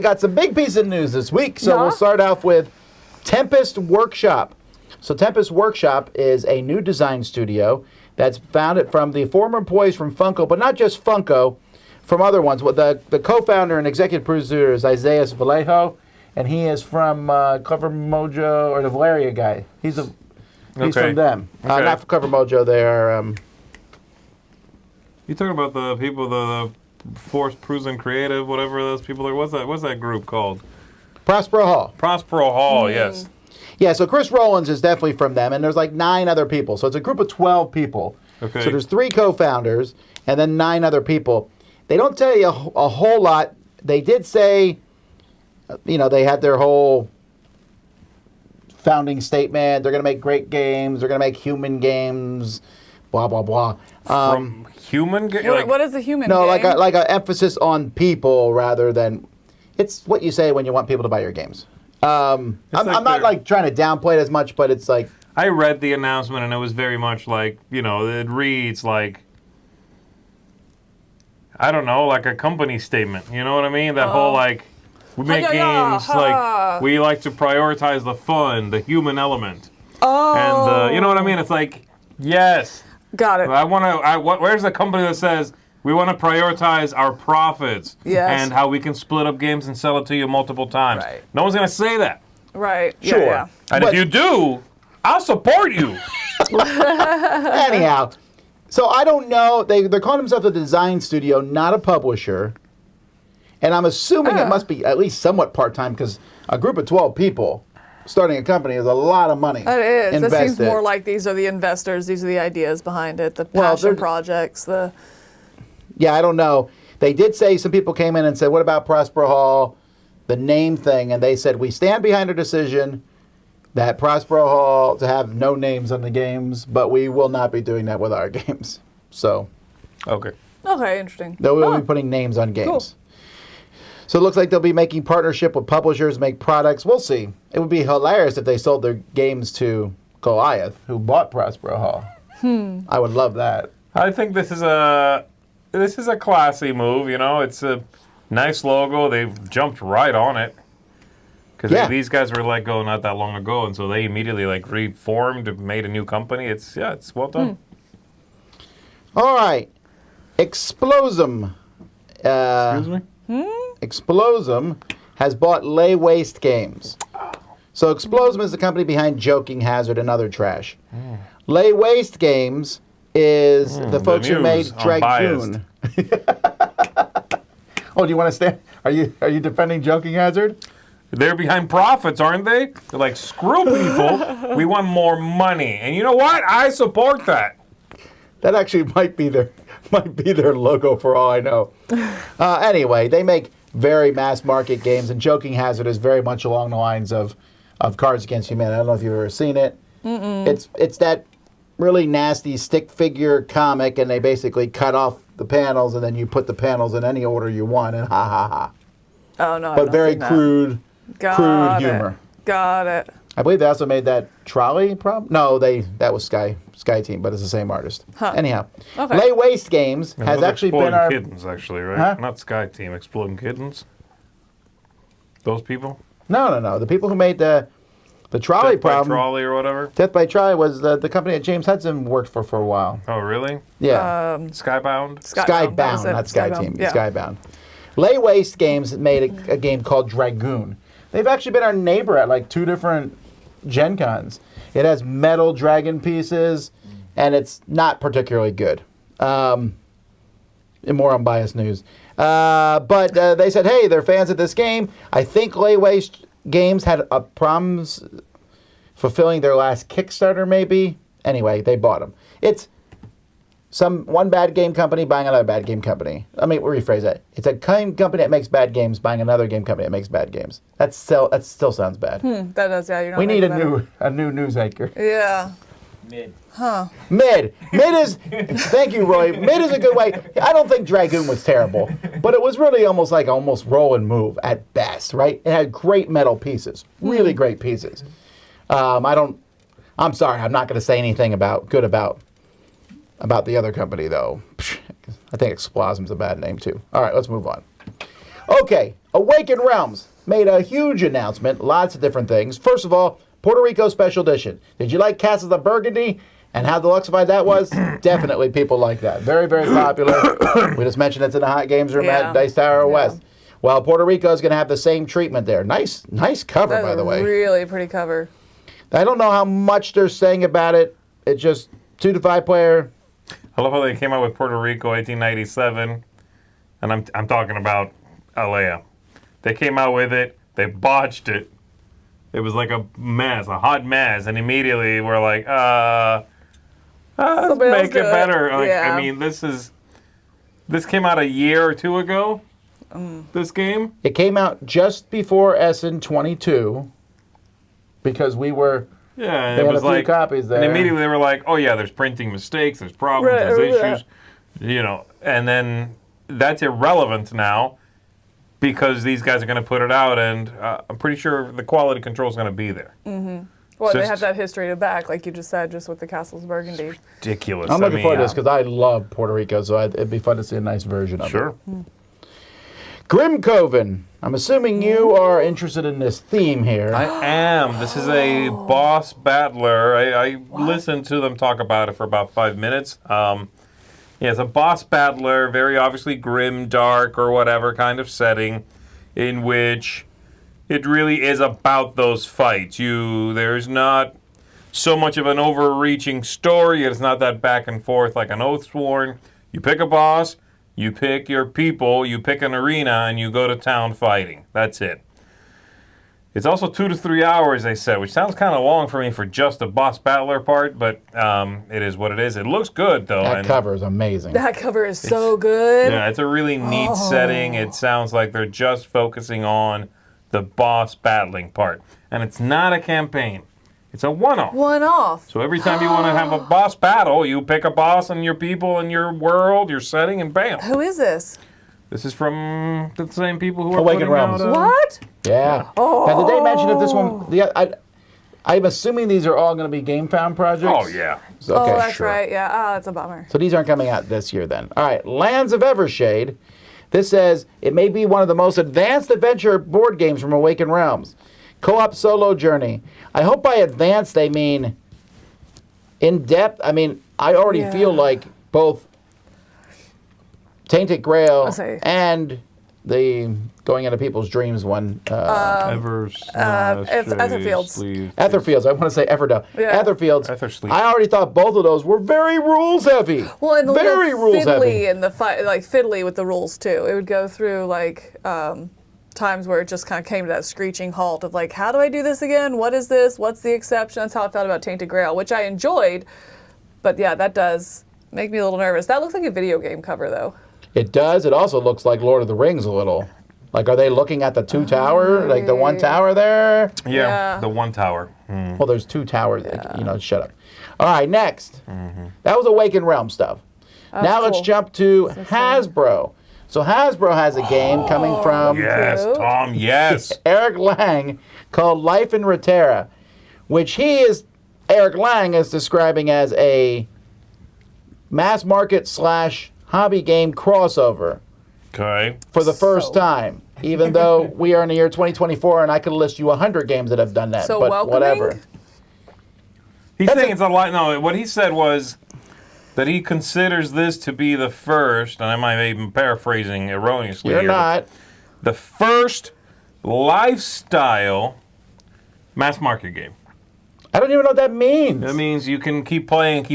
we got some big piece of news this week. So we'll start off with Tempest Workshop. So Tempest Workshop is a new design studio that's founded from the former employees from Funko, but not just Funko, from other ones. The co-founder and executive producer is Isaiah Vallejo, and he is from Cover Mojo, or the Valeria guy. He's from them. Okay. Not from Cover Mojo. They are... You talking about the people, the Force Prison Creative, whatever those people are? What's that group called? Prospero Hall. Prospero Hall, yes. Yeah, so Chris Rowlands is definitely from them, and there's like 9 other people. So it's a group of 12 people. Okay. So there's 3 co-founders and then 9 other people. They don't tell you a whole lot. They did say, they had their whole founding statement. They're going to make great games. They're going to make human games, blah, blah, blah. From human games? What is a human No, game? like an emphasis on people rather than... It's what you say when you want people to buy your games. I'm not like trying to downplay it as much, but it's like... I read the announcement and it was very much like, it reads like, I don't know, like a company statement. You know what I mean? That whole like, we make games, like, we like to prioritize the fun, the human element. Oh. And, you know what I mean? It's like, yes. Got it. Where's the company that says, we want to prioritize our profits and how we can split up games and sell it to you multiple times. Right. No one's going to say that. Right. Sure. Yeah. And if you do, I'll support you. Anyhow, so I don't know. They're calling themselves a design studio, not a publisher. And I'm assuming it must be at least somewhat part-time because a group of 12 people starting a company is a lot of money. It is. invested. It seems more like these are the investors. These are the ideas behind it, the passion projects, Yeah, I don't know. They did say some people came in and said, what about Prospero Hall, the name thing? And they said, we stand behind our decision that Prospero Hall to have no names on the games, but we will not be doing that with our games. So. Okay. Okay, interesting. They will be putting names on games. Cool. So it looks like they'll be making partnership with publishers, make products. We'll see. It would be hilarious if they sold their games to Goliath, who bought Prospero Hall. I would love that. I think this is a classy move. It's a nice logo. They've jumped right on it because these guys were let go not that long ago, and so they immediately reformed, made a new company. It's well done. All right, Explosum. Excuse me. Explosum has bought Lay Waste Games. So Explosum is the company behind Joking Hazard and other trash. Lay Waste Games is the folks who made Dragoon. Oh, do you want to stand? Are you defending Joking Hazard? They're behind profits, aren't they? They're like, screw people. We want more money. And you know what? I support that. That actually might be their logo for all I know. Anyway, they make very mass market games, and Joking Hazard is very much along the lines of Cards Against Humanity. I don't know if you've ever seen it. It's that really nasty stick figure comic, and they basically cut off the panels, and then you put the panels in any order you want, and ha ha ha. Oh no! But very crude humor. Got it. I believe they also made that Trolley problem. No, that was Sky Team, but it's the same artist. Anyhow, Lay Waste Games has actually been our Kittens, actually, right? Huh? Not Sky Team, Exploding Kittens. Those people. No. The people who made the Trolley Death by problem. Trolley or whatever. Death by Trolley was the company that James Hudson worked for a while. Oh, really? Yeah. Skybound. Skybound, not Sky Team. Yeah. Skybound. Lay Waste Games made a game called Dragoon. They've actually been our neighbor at like 2 different Gen Cons. It has metal dragon pieces, and it's not particularly good. In more unbiased news. But they said, hey, they're fans of this game. I think Lay Waste Games had problems fulfilling their last Kickstarter, maybe. Anyway, they bought them. It's one bad game company buying another bad game company. Let me rephrase that. It's a company that makes bad games buying another game company that makes bad games. That still sounds bad. That does, yeah. You're not We need a new news anchor. Yeah. Mid. Mid is, thank you, Roy. Mid is a good way. I don't think Dragoon was terrible, but it was really almost roll and move at best, right? It had great metal pieces, really great pieces. I'm sorry, I'm not going to say anything about the other company, though. I think Explosum's a bad name, too. All right, let's move on. Okay, Awaken Realms made a huge announcement, lots of different things. First of all, Puerto Rico Special Edition. Did you like Castles of Burgundy and how deluxified that was? Definitely people like that. Very, very popular. We just mentioned it's in the Hot Games Room at Dice Tower West. Well, Puerto Rico is going to have the same treatment there. Nice cover, by the way. Really pretty cover. I don't know how much they're saying about it. It's just 2 to 5 player. I love how they came out with Puerto Rico 1897, and I'm talking about Alea. They came out with it. They botched it. It was like a mess, a hot mess, and immediately we're like, let's make it better. Like, I mean, this came out a year or two ago. This game. It came out just before SN22 because we were. Yeah, and they it had was a few like, copies there. and immediately they were like, oh yeah, there's printing mistakes, there's problems, there's issues, you know, and then that's irrelevant now because these guys are going to put it out, and I'm pretty sure the quality control is going to be there. Mm-hmm. Well, they have that history to back, like you just said, just with the Castles of Burgundy. Ridiculous. I'm looking forward to this because I love Puerto Rico, so it'd be fun to see a nice version of it. Sure. Grim Coven. I'm assuming you are interested in this theme here. I am. This is a boss battler. I listened to them talk about it for about 5 minutes. Yeah, it's a boss battler, very obviously grim, dark, or whatever kind of setting in which it really is about those fights. There's not so much of an overreaching story. It's not that back and forth like an Oathsworn. You pick a boss, you pick your people, you pick an arena, and you go to town fighting. That's it. It's also 2 to 3 hours, they said, which sounds kind of long for me for just a boss battler part, but it is what it is. It looks good, though. That cover is amazing. That cover is so good. Yeah, it's a really neat setting. It sounds like they're just focusing on the boss battling part. And it's not a campaign. It's a one-off. One-off. So every time you want to have a boss battle, you pick a boss and your people and your world, your setting, and bam. Who is this? This is from the same people who are Awaken putting Realms. out... What? Yeah. Oh. Now, did they mention if this one... I'm assuming these are all going to be GameFound projects? Oh, yeah. So, okay, oh, that's sure. right. Yeah. Oh, that's a bummer. So these aren't coming out this year then. All right, Lands of Evershade. This says, it may be one of the most advanced adventure board games from Awaken Realms. Co-op solo journey. I hope by advanced they mean in-depth. I mean, I already feel like both Tainted Grail and the Going Into People's Dreams one. Etherfields. Etherfields. I want to say Everdell. Yeah. Etherfields. I already thought both of those were very rules heavy. Well, and very rules heavy. And the fight, like fiddly with the rules too. It would go through like times where it just kind of came to that screeching halt of like, how do I do this again? What is this? What's the exception? That's how I felt about Tainted Grail, which I enjoyed. But yeah, that does make me a little nervous. That looks like a video game cover though. It does. It also looks like Lord of the Rings a little. Like, are they looking at the two tower? Like the one tower there? Yeah, the one tower. Well, there's two towers. Yeah. Shut up. All right, next. That was Awaken Realm stuff. Now let's jump to Hasbro. So Hasbro has a game coming from... Yes, Tom, yes. Eric Lang called Life in Rotera, which Eric Lang is describing as a mass market / hobby game crossover. Okay. For the first time, even though we are in the year 2024 and I could list you 100 games that have done that, so but welcoming? whatever. He's saying it's a lot. No, what he said was that he considers this to be the first, and I might be even paraphrasing erroneously You're not. The first lifestyle mass market game. I don't even know what that means. That means you can keep playing,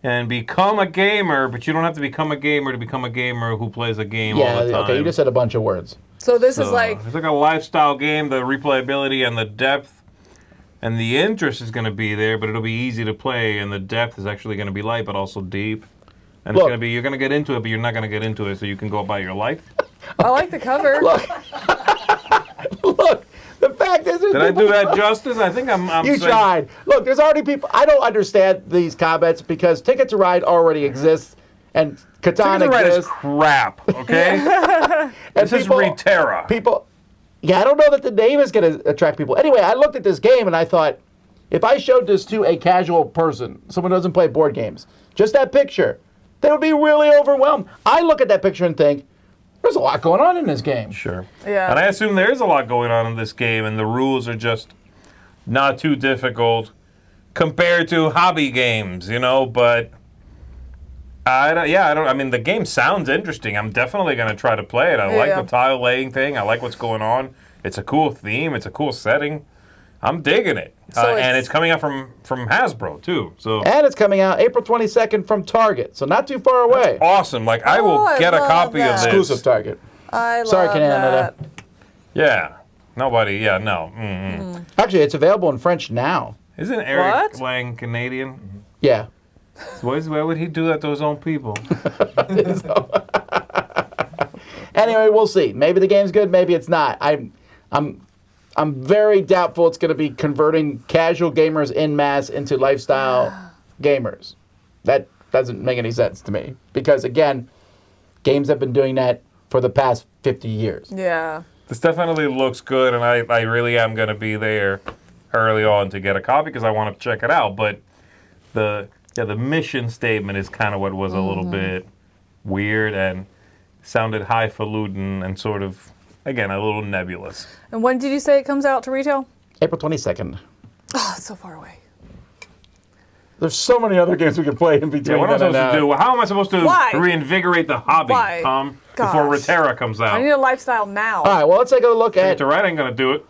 and become a gamer, but you don't have to become a gamer to become a gamer who plays a game all the time. Okay, you just said a bunch of words. So this is like... It's like a lifestyle game. The replayability and the depth and the interest is going to be there, but it'll be easy to play, and the depth is actually going to be light, but also deep. And it's going to be, you're going to get into it, but you're not going to get into it, so you can go about your life. I like the cover. Look. The fact is, did I do that justice? I think I'm you tried. Look, there's already people. I don't understand these comments because Ticket to Ride already exists and Catan exists. Ticket to Ride is crap, okay? This is Rera. I don't know that the name is going to attract people. Anyway, I looked at this game and I thought, if I showed this to a casual person, someone who doesn't play board games, just that picture, they would be really overwhelmed. I look at that picture and think, there's a lot going on in this game. Sure. Yeah. And I assume there is a lot going on in this game, and the rules are just not too difficult compared to hobby games, but I mean, the game sounds interesting. I'm definitely going to try to play it. I like the tile laying thing. I like what's going on. It's a cool theme. It's a cool setting. I'm digging it. And it's coming out from Hasbro, too. And it's coming out April 22nd from Target, so not too far away. Awesome. Like, I will get a copy of this. Exclusive Target. Sorry, Canada. Yeah. Nobody, no. Mm-hmm. Actually, it's available in French now. Isn't Eric Lang Canadian? Yeah. So why would he do that to his own people? Anyway, we'll see. Maybe the game's good, maybe it's not. I'm very doubtful it's going to be converting casual gamers en masse into lifestyle gamers. That doesn't make any sense to me. Because, again, games have been doing that for the past 50 years. Yeah. This definitely looks good, and I really am going to be there early on to get a copy because I want to check it out. But the mission statement is kind of what was a little bit weird and sounded highfalutin and sort of, again, a little nebulous. And when did you say it comes out to retail? April 22nd. Oh, it's so far away. There's so many other games we can play in between. Yeah, what am I supposed to do? How am I supposed to reinvigorate the hobby, Tom, before Rera comes out? I need a lifestyle now. All right, well, let's take a look at... The right ain't going to do it.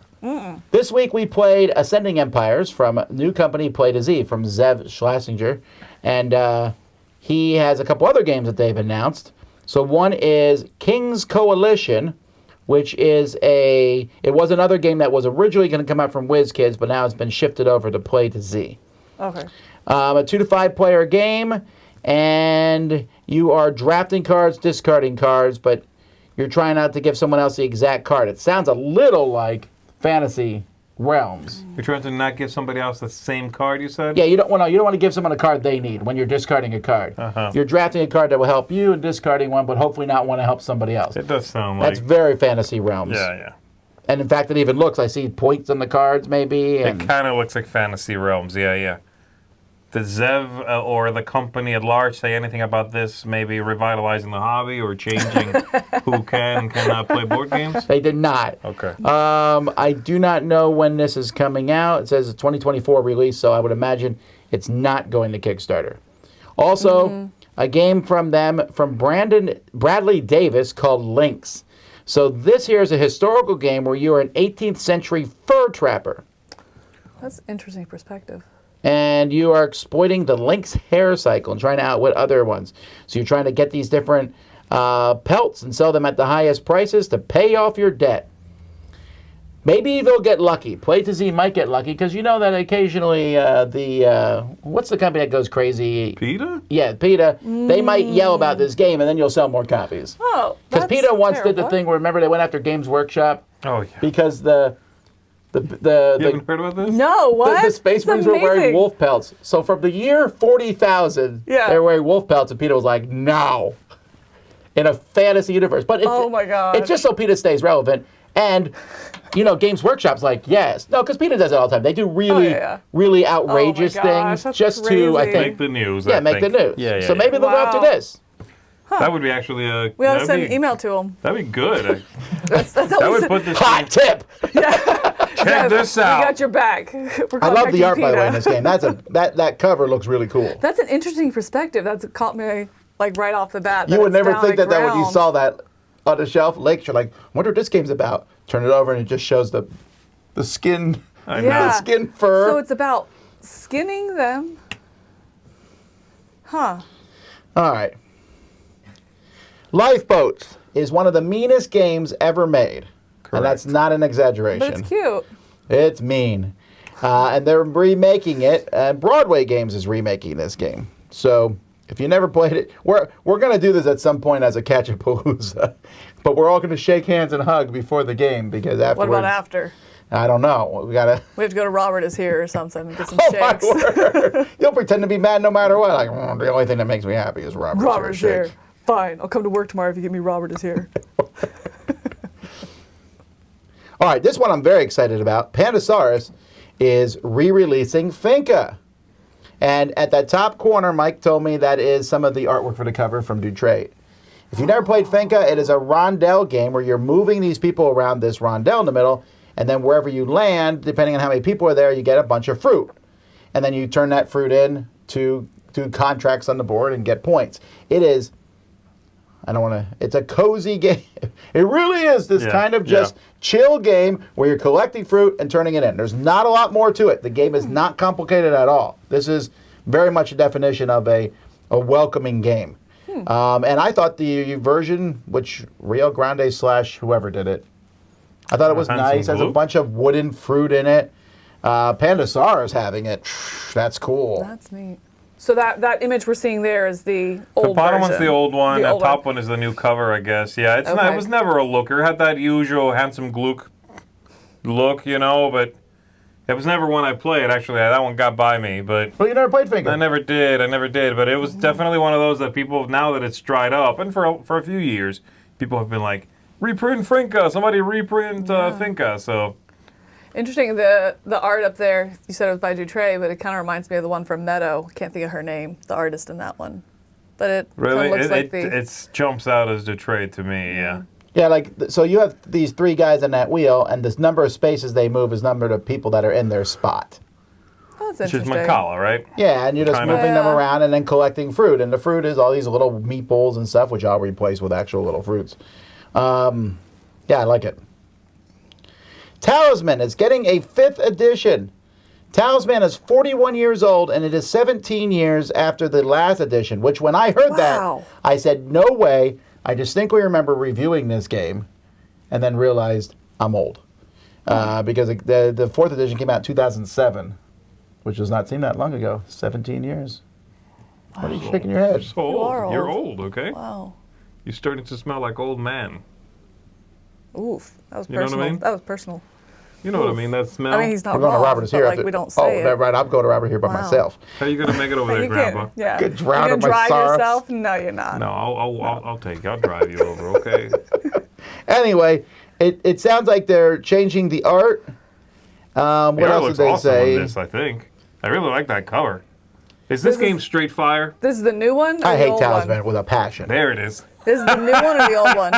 This week we played Ascending Empires from new company Play to Zee from Zev Schlesinger. And he has a couple other games that they've announced. So one is King's Coalition, which is it was another game that was originally going to come out from WizKids, but now it's been shifted over to Play to Zee. Okay. A 2 to 5 player game, and you are drafting cards, discarding cards, but you're trying not to give someone else the exact card. It sounds a little like Fantasy Realms. You're trying to not give somebody else the same card, you said? Yeah, you don't want to give someone a card they need when you're discarding a card. You're drafting a card that will help you and discarding one, but hopefully not want to help somebody else. It does sound like... That's very Fantasy Realms. Yeah. And in fact, it even looks, I see points on the cards maybe. It kind of looks like Fantasy Realms, yeah. Does Zev or the company at large say anything about this, maybe revitalizing the hobby or changing who can and cannot play board games? They did not. Okay. I do not know when this is coming out. It says a 2024 release, so I would imagine it's not going to Kickstarter. Also, a game from them, from Bradley Davis, called Lynx. So this here is a historical game where you are an 18th century fur trapper. That's an interesting perspective. And you are exploiting the lynx hair cycle and trying to outwit other ones. So you're trying to get these different pelts and sell them at the highest prices to pay off your debt. Maybe they'll get lucky. Play to Zee might get lucky because you know that occasionally what's the company that goes crazy? PETA? Yeah, PETA. They might yell about this game and then you'll sell more copies. Oh, because PETA once did the thing where, remember, they went after Games Workshop? Oh, yeah. Because you haven't heard about this? No, what? The Space Marines were wearing wolf pelts. So from the year 40,000, they were wearing wolf pelts, and PETA was like, no. In a fantasy universe. But oh my God. It's just so PETA stays relevant. And, Games Workshop's like, yes. No, because PETA does it all the time. They do really outrageous things just to, I think. Make the news. Yeah, make the news. Yeah, so maybe they'll go after this. That would be actually we ought to send an email to them. That'd be good. That would put this hot tip. Check this out. We got your back. I love the art, by the way, in this game. That cover looks really cool. That's an interesting perspective. That's caught me right off the bat. You would never think that when you saw that on the shelf, Lake, you're like, I wonder what this game's about. Turn it over and it just shows the skin, the skin fur. So it's about skinning them. Huh. All right. Lifeboat is one of the meanest games ever made. Correct. And that's not an exaggeration. But it's cute. It's mean. And they're remaking it. Broadway Games is remaking this game. So if you never played it, we're going to do this at some point as a Catch-A-Palooza. But we're all going to shake hands and hug before the game because afterwards... What about after? I don't know. We have to go to Robert Is Here or something and get some My shakes. word. You'll pretend to be mad no matter what. Like, the only thing that makes me happy is Robert Is Here. Fine, I'll come to work tomorrow if you give me Robert Is Here. All right, this one I'm very excited about. Pandasaurus is re-releasing Finca. And at that top corner, Mike told me that is some of the artwork for the cover from Dutrait. If you've never played Finca, it is a rondel game where you're moving these people around this rondel in the middle, and then wherever you land, depending on how many people are there, you get a bunch of fruit. And then you turn that fruit in to contracts on the board and get points. It is, it's a cozy game. It really is this kind of just chill game where you're collecting fruit and turning it in. There's not a lot more to it. The game is not complicated at all. This is very much a definition of a welcoming game. And I thought the version, which Rio Grande / whoever did it, I thought it was nice. Has a bunch of wooden fruit in it. Pandasar is having it. That's cool. That's neat. So that image we're seeing there is the old The bottom version. one's the old one. The top one is the new cover, I guess. Yeah, it's not, it was never a looker. It had that usual handsome Gluck look, you know, but it was never one I played. Actually, that one got by me. But Well, you never played Finca. I never did. But it was definitely one of those that people, now that it's dried up, and for a few years, people have been like, reprint Finca. Somebody reprint Finca. So. Interesting, the art up there, you said it was by Dutray, but it kind of reminds me of the one from Meadow. Can't think of her name, the artist in that one. But it Really? looks like it jumps out as Dutray to me, yeah. Yeah, like, so you have these 3 guys on that wheel, and this number of spaces they move is number of people that are in their spot. Oh, that's Which is interesting. Mancala, right? Yeah, and you're just Kind of. moving them around and then collecting fruit. And the fruit is all these little meatballs and stuff, which I'll replace with actual little fruits. Yeah, I like it. Talisman is getting a 5th edition. Talisman is 41 years old, and it is 17 years after the last edition, which when I heard that, I said, no way. I distinctly remember reviewing this game and then realized I'm old. Because the 4th edition came out in 2007, which does not seem that long ago. 17 years. What are you shaking your head? So old. You're old, okay? Wow. You're starting to smell like old man. Oof, that was You know what I personal. mean? That was personal. You know what I mean? That smell. I mean, he's not We're going wrong, to Robert is but here. like, we don't say it. Oh, right. I'm going to Robert here by myself. How are you going to make it over there, You Grandpa? can't, yeah. Get drowned You're in gonna my drive sorrows. yourself? No, you're not. No, I'll take you. I'll drive you over, okay? Anyway, it sounds like they're changing the art. What The art else looks did they awesome say? on this, I think. I really like that cover. Is this game straight fire? This is the new one? Or I the hate old Talisman one? with a passion. There it is. This is the new one or the old one?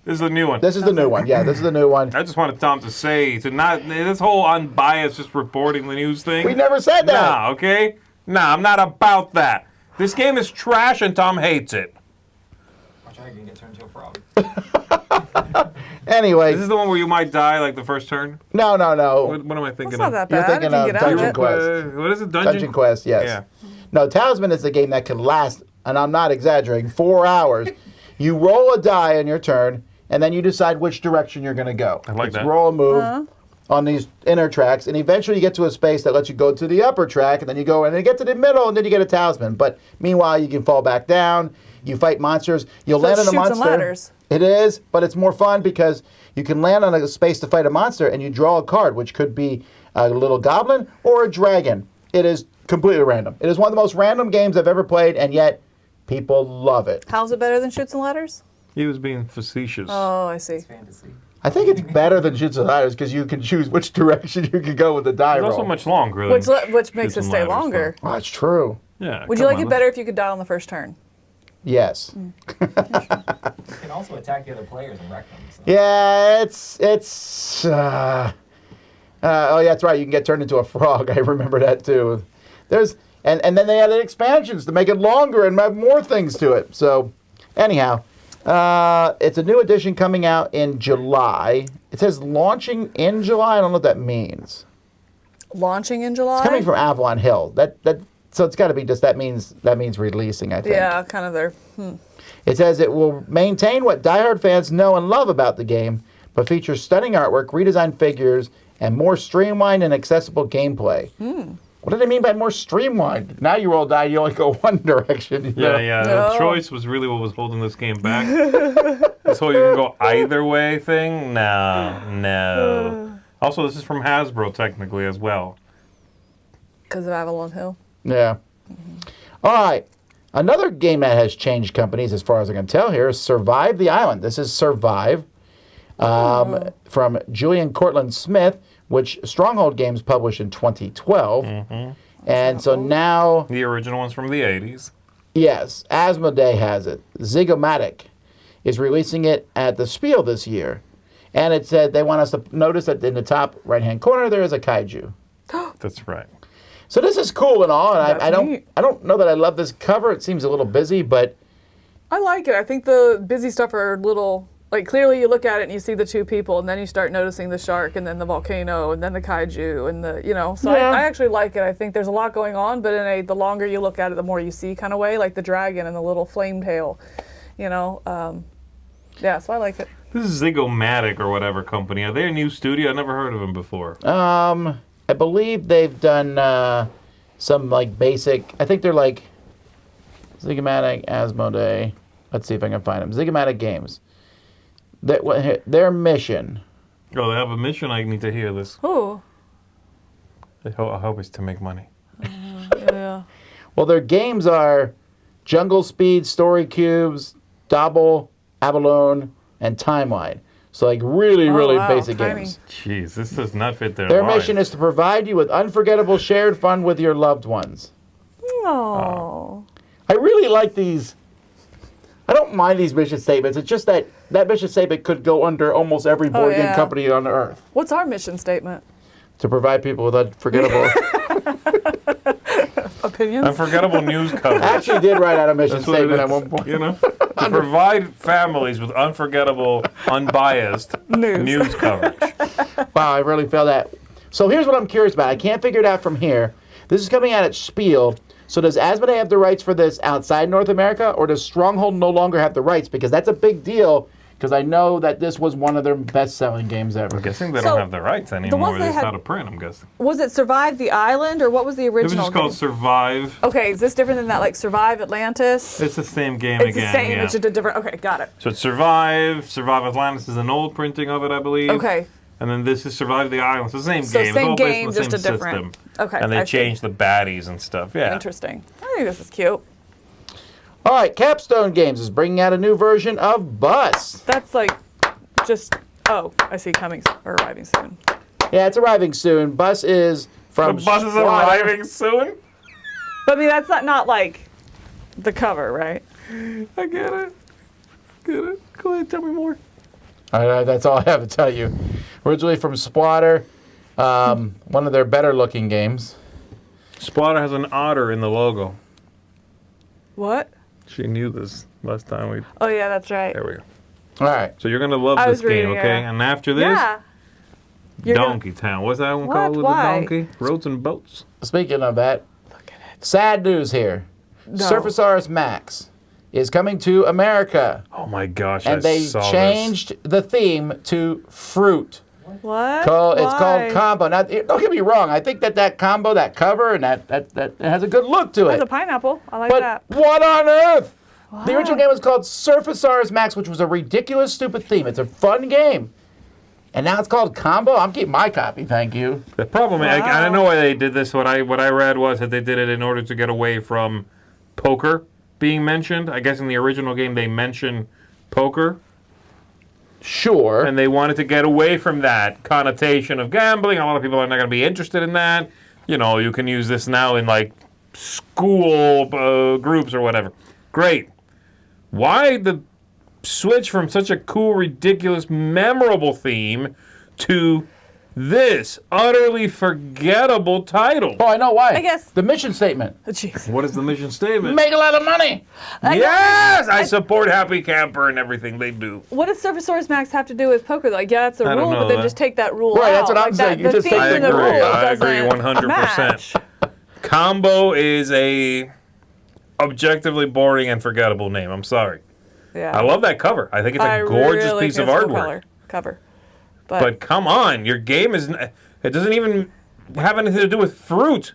This is the new one. This is the new one. Yeah, this is the new one. I just wanted Tom to say, to not, this whole unbiased just reporting the news thing. We never said that. Nah, okay? Nah, I'm not about that. This game is trash and Tom hates it. Watch out, you're gonna get turned into a frog. Anyway, This is the one where you might die like the first turn? no. What am I thinking It's not of? that You're bad. thinking You can of get out of Dungeon it. Quest. What is it? Dungeon Quest, yes. Yeah. No, Talisman is the game that can last, and I'm not exaggerating, 4 hours. You roll a die on your turn, and then you decide which direction you're going to go. I like It's that. roll a move on these inner tracks, and eventually you get to a space that lets you go to the upper track, and then you go and then you get to the middle, and then you get a talisman. But meanwhile, you can fall back down. You fight monsters. You'll So land on it's a Chutes monster. and Ladders. It is, but it's more fun because you can land on a space to fight a monster, and you draw a card, which could be a little goblin or a dragon. It is completely random. It is one of the most random games I've ever played, and yet people love it. How's it better than Chutes and Ladders? He was being facetious. Oh, I see. It's fantasy. I think it's better than Chutes and Ladders because you can choose which direction you can go with the die It's roll. also much longer. Which than which makes Chutes it and stay Ladders, longer. Oh, that's true. though. Yeah. Would you come like on, it better if you could die on the first turn? Yes. You can also attack the other players and wreck them. So. Yeah, it's. Oh, yeah, that's right. You can get turned into a frog. I remember that too. There's and then they added expansions to make it longer and have more things to it. So, anyhow, it's a new edition coming out in July. It says launching in July. I don't know what that means. Launching in July? It's coming from Avalon Hill. So it's got to be just that means releasing. I think. Yeah, kind of there. It says it will maintain what diehard fans know and love about the game, but features stunning artwork, redesigned figures, and more streamlined and accessible gameplay. What do they mean by more streamlined? Now you roll die, you only go one direction. You know? Yeah. No. The choice was really what was holding this game back. This whole you can go either way thing? No. Also, this is from Hasbro technically as well. Because of Avalon Hill. Yeah. All right. Another game that has changed companies, as far as I can tell here, is Survive the Island. This is Survive from Julian Cortland Smith, which Stronghold Games published in 2012. And so now... The original one's from the 80s. Yes, Asmodee has it. Zygomatic is releasing it at the Spiel this year. And it said they want us to notice that in the top right-hand corner there is a kaiju. That's right. So this is cool and all, and That's I neat. don't know that I love this cover. It seems a little busy, but I like it. I think the busy stuff are little, like clearly you look at it and you see the two people and then you start noticing the shark and then the volcano and then the kaiju and the, so Yeah. I actually like it. I think there's a lot going on, but in the longer you look at it, the more you see kind of way, like the dragon and the little flame tail, yeah, so I like it. This is Zygomatic or whatever company. Are they a new studio? I never heard of them before. I believe they've done some like basic. I think they're like Zygomatic, Asmodee. Let's see if I can find them. Zygomatic Games. Their mission. Oh, they have a mission? I need to hear this. Ooh, I hope it's to make money. yeah. Well, their games are Jungle Speed, Story Cubes, Dobble, Abalone, and Timeline. So like really wow, basic tiny. games. Jeez, this does not fit their Their line. mission is to provide you with unforgettable shared fun with your loved ones. Oh. I really like these. I don't mind these mission statements. It's just that mission statement could go under almost every board game yeah. company on earth. What's our mission statement? To provide people with unforgettable. Opinions? Unforgettable news coverage. I actually did write out a mission That's what it statement at is, one point. You know? To provide families with unforgettable, unbiased news coverage. Wow, I really felt that. So here's what I'm curious about. I can't figure it out from here. This is coming out at Spiel. So does Asmodee have the rights for this outside North America, or does Stronghold no longer have the rights? Because that's a big deal, because I know that this was one of their best-selling games ever. I'm guessing they So, don't have the rights anymore. ones they It's had- out of print, I'm guessing. Was it Survive the Island, or what was the It was original just called game? Survive. Okay, is this different than that, like Survive Atlantis? It's the same game It's again. the same, yeah. it's just a different, okay, got it. So it's Survive. Survive Atlantis is an old printing of it, I believe. Okay, And then this is Survive the Islands. The same So game. It's same all based game, on the just same a different- system. okay, And they I see. changed the baddies and stuff. Yeah. interesting. I think this is cute. All right, Capstone Games is bringing out a new version of Bus. That's like, just, oh, I see coming, or arriving soon. Yeah, it's arriving soon. Bus is The from bus is Squatter. arriving soon. But I mean, that's not like the cover, right? I get it. Get it. Go ahead, tell me more. All right, that's all I have to tell you. Originally from Squatter, one of their better-looking games. Splatter has an otter in the logo. What? She knew this last time we. Oh yeah, that's right. There we go. All right. So you're gonna love I this was game, reading, okay? yeah. And after this, Yeah. You're gonna- Donkey Town. What's that one What? called with Why? the donkey? Roads and boats. Speaking of that, sad news here. No. Surfasaurus Max is coming to America, Oh my gosh! and I they saw changed the theme to fruit. What? It's called Why? Combo. Now, don't get me wrong. I think that combo, that cover, and that has a good look to That's a it. pineapple. I like But that. what on earth? The original game was called Surfasaurus Max, which was a ridiculous, stupid theme. It's a fun game. And now it's called Combo? I'm keeping my copy, thank you. this. The problem, I Wow. don't know why they did this. What I read was that they did it in order to get away from poker being mentioned. I guess in the original game they mention poker, Sure. and they wanted to get away from that connotation of gambling. A lot of people are not going to be interested in that. You know, you can use this now in like school groups or whatever. Great. Why the switch from such a cool, ridiculous, memorable theme to this utterly forgettable title? Oh, I know why. I guess- The mission statement. Jeez. What is the mission statement? Make a lot of money. Yes, I support Happy Camper and everything they do. What does Surfasaurus Max have to do with poker? Like, yeah, it's a I don't rule, know but then that. just take that rule Right, out. that's what I'm Like saying. You the just theme take in the the rule. rule I agree doesn't 100%. match. Combo is a objectively boring and forgettable name. I'm sorry. Yeah. I love that cover. I think it's a gorgeous really piece of think it's a cool artwork. cover. But come on, your game is. It doesn't even have anything to do with fruit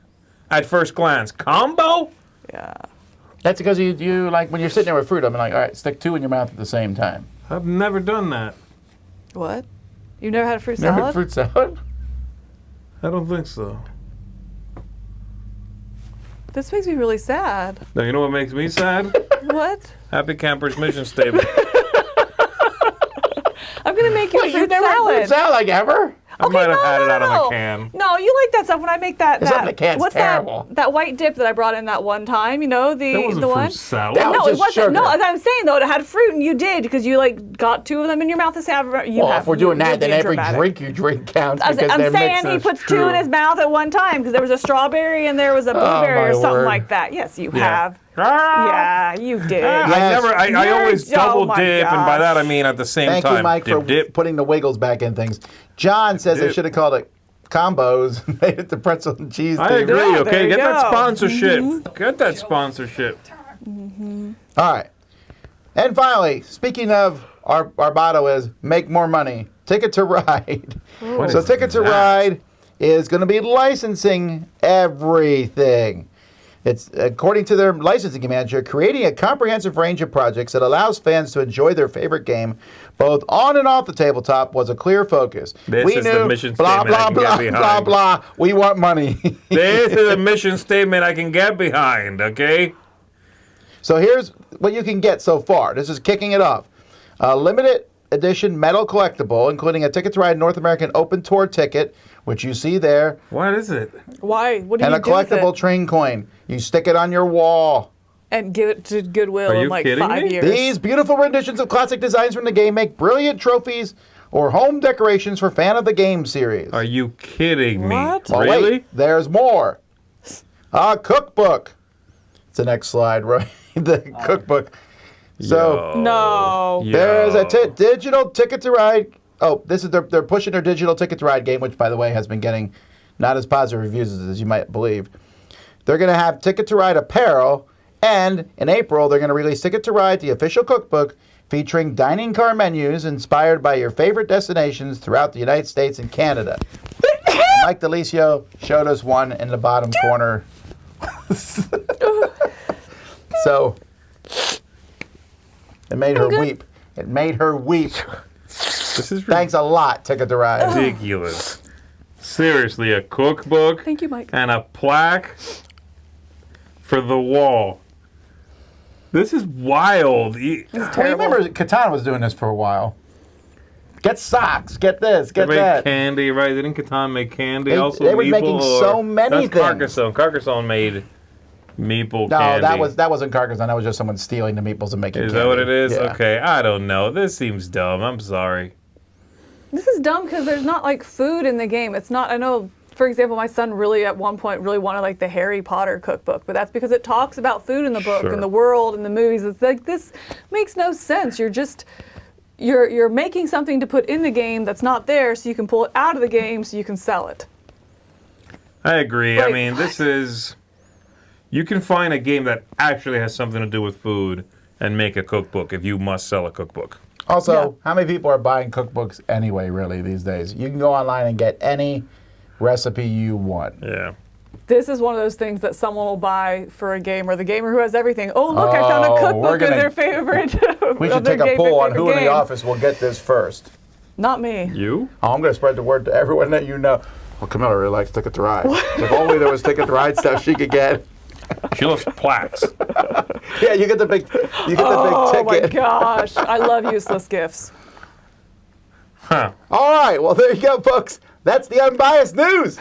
at first glance. Combo? yeah. That's because you like, when you're sitting there with fruit, I'm like, all right, stick two in your mouth at the same time. I've never done that. What? You never had a fruit Never salad? had fruit salad? I don't think so. This makes me really sad. No, you know what makes me sad? What? Happy Camper's mission statement. I'm gonna make you a Wait, you fruit never had fruit salad. salad, like, ever? I might have had it out of a can. No, you like that stuff when I make that. It's not in a can, it's what's terrible. that white dip that I brought in that one time? You know, That wasn't the one. fruit salad. That No, was it just wasn't. sugar. No, as I'm saying though, it had fruit, and you did because you like got 2 of them in your mouth. If we're doing that, then every drink you drink counts because I'm they're saying mixed. he puts 2 in his mouth at one time because there was a strawberry and there was a blueberry my or something word. like that. Yes, you Yeah. have. Ah! Yeah, you did. Yeah. I always Oh double my dip, and by that I gosh. mean at the same Thank time. you, Mike, for dip. putting the wiggles back in things. John says they Dip. should have called it combos and made it the pretzel and cheese. I thing. agree. Yeah, there Okay, you get that go. sponsorship. Get that sponsorship. All right. And finally, speaking of, our motto is make more money. Ticket to Ride. What So is Ticket to that? Ride is going to be licensing everything. It's, according to their licensing manager, creating a comprehensive range of projects that allows fans to enjoy their favorite game, both on and off the tabletop, was a clear focus. This is the mission blah, statement I blah, can blah, get blah, behind. blah. We want money. This is a mission statement I can get behind, okay? So here's what you can get so far. This is kicking it off. A limited edition metal collectible, including a Ticket to Ride North American Open Tour ticket, which you see there, What is it? Why? What do and you a do with collectible it? train coin. You stick it on your wall. And give it to Goodwill Are you in like kidding 5 me? years. These beautiful renditions of classic designs from the game make brilliant trophies or home decorations for fan of the game series. Are you kidding me? What? Oh, Really? wait, there's more. A cookbook. It's the next slide, right? The cookbook. So Yo. No. there's a Yo. digital Ticket to Ride. Oh, this is they're pushing their digital Ticket to Ride game, which, by the way, has been getting not as positive reviews as you might believe. They're going to have Ticket to Ride apparel, and in April, they're going to release Ticket to Ride, the official cookbook, featuring dining car menus inspired by your favorite destinations throughout the United States and Canada. Mike DeLisio showed us one in the bottom corner. So, it made her weep. It made her weep. This is Thanks a lot, Ticket to Ride. ridiculous. Seriously, a cookbook Thank you, Mike. and a plaque for the wall. This is wild. Well, remember, Catan was doing this for a while. Get socks, get this, They get made that. candy, right? Didn't Catan make candy? They- Also, they were Meeple, making or- so many that's things. Carcassonne. Carcassonne made Meeple No, candy. that wasn't Carcassonne. That was just someone stealing the meatballs and making Is candy. that what it is? Yeah. Okay, I don't know. This seems dumb. I'm sorry. This is dumb because there's not like food in the game. It's not. I know. For example, my son really at one point really wanted like the Harry Potter cookbook, but that's because it talks about food in the book Sure. and the world and the movies. It's like this makes no sense. You're making something to put in the game that's not there, so you can pull it out of the game so you can sell it. I agree. I Like, mean, this is... You can find a game that actually has something to do with food and make a cookbook if you must sell a cookbook. Also, Yeah. how many people are buying cookbooks anyway, really, these days? You can go online and get any recipe you want. Yeah. This is one of those things that someone will buy for a game, or the gamer who has everything. Oh, look, I found Oh, a we're cookbook of gonna- their favorite. We of should their take a poll on favorite who in the game. office will get this first. Not me. You? Oh, I'm going to spread the word to everyone that you know. Well, Camilla really likes Ticket to Ride. If only there was Ticket to Ride stuff she could get. She loves plaques. Yeah, you get the big Oh my ticket. gosh, I love useless gifts. Huh. All right, well, there you go, folks. That's the Unbiased News.